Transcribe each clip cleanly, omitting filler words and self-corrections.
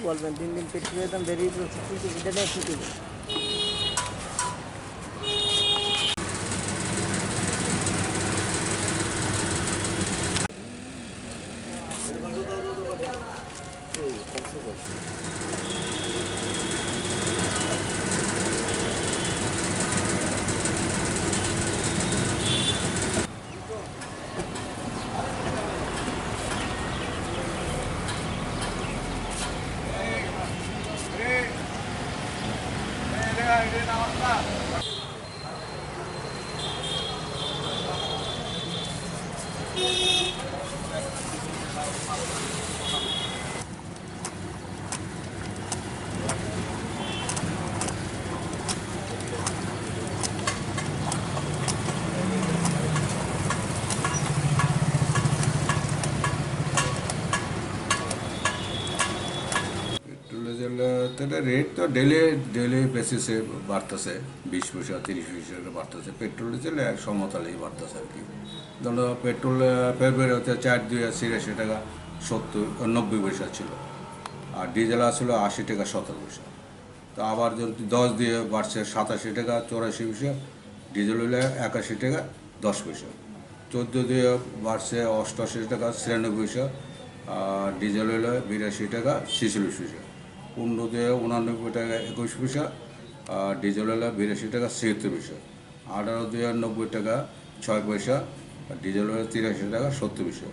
বলবেন? দিন দিন পেট্রোলের দাম বেড়েই চলছে, কিন্তু এটা নিয়ে কী করবেন? তেলের রেট তো ডেলি ডেলি বেসিসে বাড়তেছে, 20 পয়সা 30 পয়সা করে বাড়তেছে। পেট্রোল ডিজেল এক সমতালেই বাড়তেছে আর কি। ধরো পেট্রোল ফেব্রুয়ারি হচ্ছে 4/2 টাকা 90 পয়সা ছিল, আর ডিজেল আসলে 80 টাকা 17 পয়সা। তো আবার যদি 10 দিয়ে বাড়ছে 87 টাকা 84 পয়সা, ডিজেল হলে 81 টাকা 10 পয়সা। 14 দিয়ে বাড়ছে 88 টাকা 96 পয়সা, আর ডিজেল হলে 82 টাকা 46 পয়সা। 15 দিয়ে 89 টাকা 21 পয়সা, আর ডিজেল হলে 82 টাকা 76 পয়সা। 18 দিয়ে 90 টাকা 6 পয়সা, আর ডিজেল হলে 83 টাকা 70 পয়সা।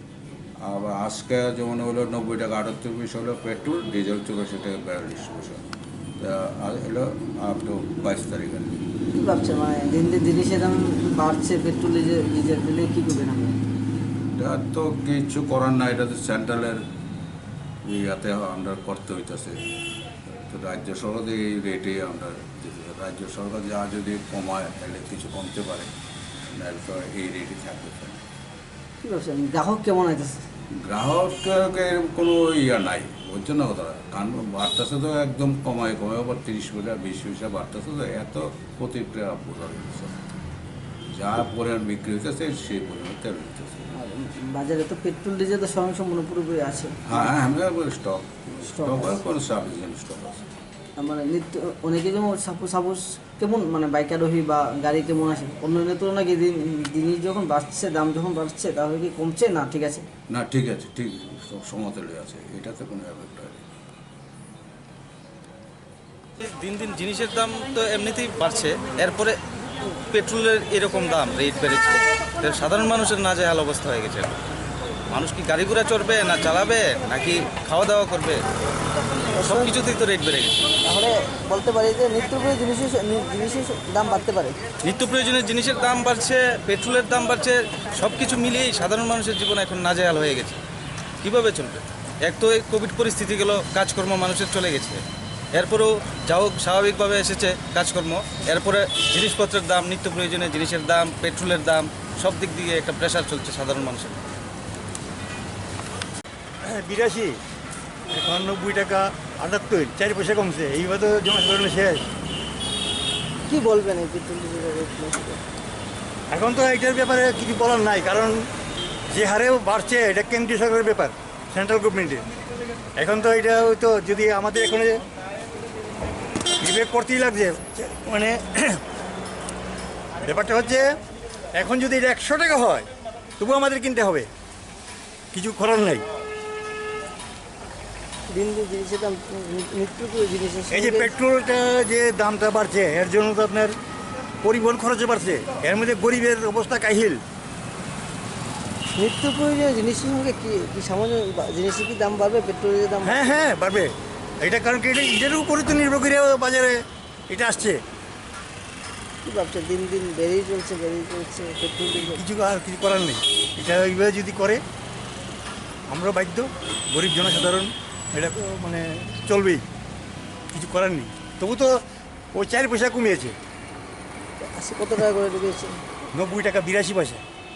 আবার আজকে যেমন হলো 90 টাকা 78 পয়সা হলো পেট্রোল, ডিজেল 84 টাকা 42 পয়সা। তা হলো আপ টু 22 তারিখ আর কি। কী ভাবছেন, মানে দিন দিন জিনিসের দাম বাড়ছে, পেট্রোল ডিজেল দিলে কী করবেন আপনি? এটা তো কিছু করার না, এটা তো সেন্ট্রালের ইয়াতে আমরা করতে হইতেছে। তো রাজ্য সরকার এই রেটে আমরা দিতে হবে। রাজ্য সরকার যা যদি কমায় তাহলে কিছু কমতে পারে, নাহলে তো এই রেটই থাকবে। কী ভাবছেন, গ্রাহক কেমন আইতেছে? গ্রাহকের কোনো ইয়া নাই, বুঝছেন না কথা। কারণ বাড়তেছে তো একদম কমায় আবার 30 পয়সা 20 পয়সা বাড়তেছে, তো এত প্রতিক্রিয়া বোঝা যাচ্ছে। যা পরিমাণ বিক্রি হইতেছে সেই পরিমাণ তেল হইতেছে। আর বাজারে তো পেট্রোল ডিজেল তো সম্পূর্ণ পুরোপুরি আছে। হ্যাঁ, আমি স্টক কোনো সাফিসিয়েন্ট স্টক আছে। মানে নিত্য অনেকে যেমন সাপোজ কেমন, মানে বাইকারোহী বা গাড়ি কেমন আসে অন্যদের তুলনায়, কি জিনিস যখন বাড়ছে, দাম যখন বাড়ছে, তাহলে কি কমছে না ঠিক আছে? না, ঠিক আছে, ঠিক সমতলে আছে, এটাতে কোনো এফেক্ট হয় না। দিন দিন জিনিসের দাম তো এমনিতেই বাড়ছে, এরপরে পেট্রোলের এরকম দাম রেট বেড়েছে, সাধারণ মানুষের নাজেহাল অবস্থা হয়ে গেছে। মানুষ কি গাড়ি ঘোড়া চড়বে না চালাবে, নাকি খাওয়া দাওয়া করবে, সব কিছুতেই তো রেট বেড়ে গেছে। তাহলে বলতে পারি যে নিত্য প্রয়োজনীয় জিনিসের দাম বাড়তে পারে। নিত্য প্রয়োজনীয় জিনিসের দাম বাড়ছে, পেট্রোলের দাম বাড়ছে, সব কিছু মিলিয়েই সাধারণ মানুষের জীবন এখন নাজেহাল হয়ে গেছে। কীভাবে চলবে? এক তো এই কোভিড পরিস্থিতি গেল, কাজকর্ম মানুষের চলে গেছে, এরপরেও যা হোক স্বাভাবিকভাবে এসেছে কাজকর্ম, এরপরে জিনিসপত্রের দাম, নিত্য প্রয়োজনীয় জিনিসের দাম, পেট্রোলের দাম, সব দিক দিয়ে একটা প্রেশার চলছে সাধারণ মানুষের। 82, এখন 90 টাকা 78, 4 পয়সা কমছে। এইভাবে তো জনসাধারণের শেষ। কি বলবেন এই পেট্রোল ডিজেলের রেট নিয়ে? এখন তো এইটার ব্যাপারে কিছু বলার নাই, কারণ যে হারে বাড়ছে এটা কেন্দ্রীয় সরকারের ব্যাপার, সেন্ট্রাল গভর্নমেন্টের। এখন তো এটা তো যদি আমাদের এখানে বিবেক করতেই লাগছে, মানে ব্যাপারটা হচ্ছে এখন যদি এটা 100 টাকা হয় তবু আমাদের কিনতে হবে, কিছু করার নাই। দিন দিন জিনিসের দাম, নিত্য জিনিসের এই যে পেট্রোলটা যে দামটা বাড়ছে, এর জন্য তো আপনার পরিবহন খরচও বাড়ছে, এর মধ্যে গরিবের অবস্থা কাহিল। নিত্য প্রয়োজনীয় জিনিসের সঙ্গে কি সামান্য জিনিসের কি দাম বাড়বে, পেট্রোলের দাম? হ্যাঁ হ্যাঁ বাড়বে, এটা কারণ কি এটা এটার উপরে তো নির্ভর করে বাজারে এটা আসছে। কী ভাবছে, দিন দিন বেড়েই চলছে পেট্রোল ডিজেল। কিছু আর কিছু করার নেই, এটা এইভাবে যদি করে আমরা বাধ্য, গরিব জনসাধারণ, এটা তো মানে চলবেই, কিছু করার নেই। তবু তো ওই 4 পয়সা কমিয়েছে, কত টাকা করে ঢুকেছে? 90 টাকা 82 পয়সা।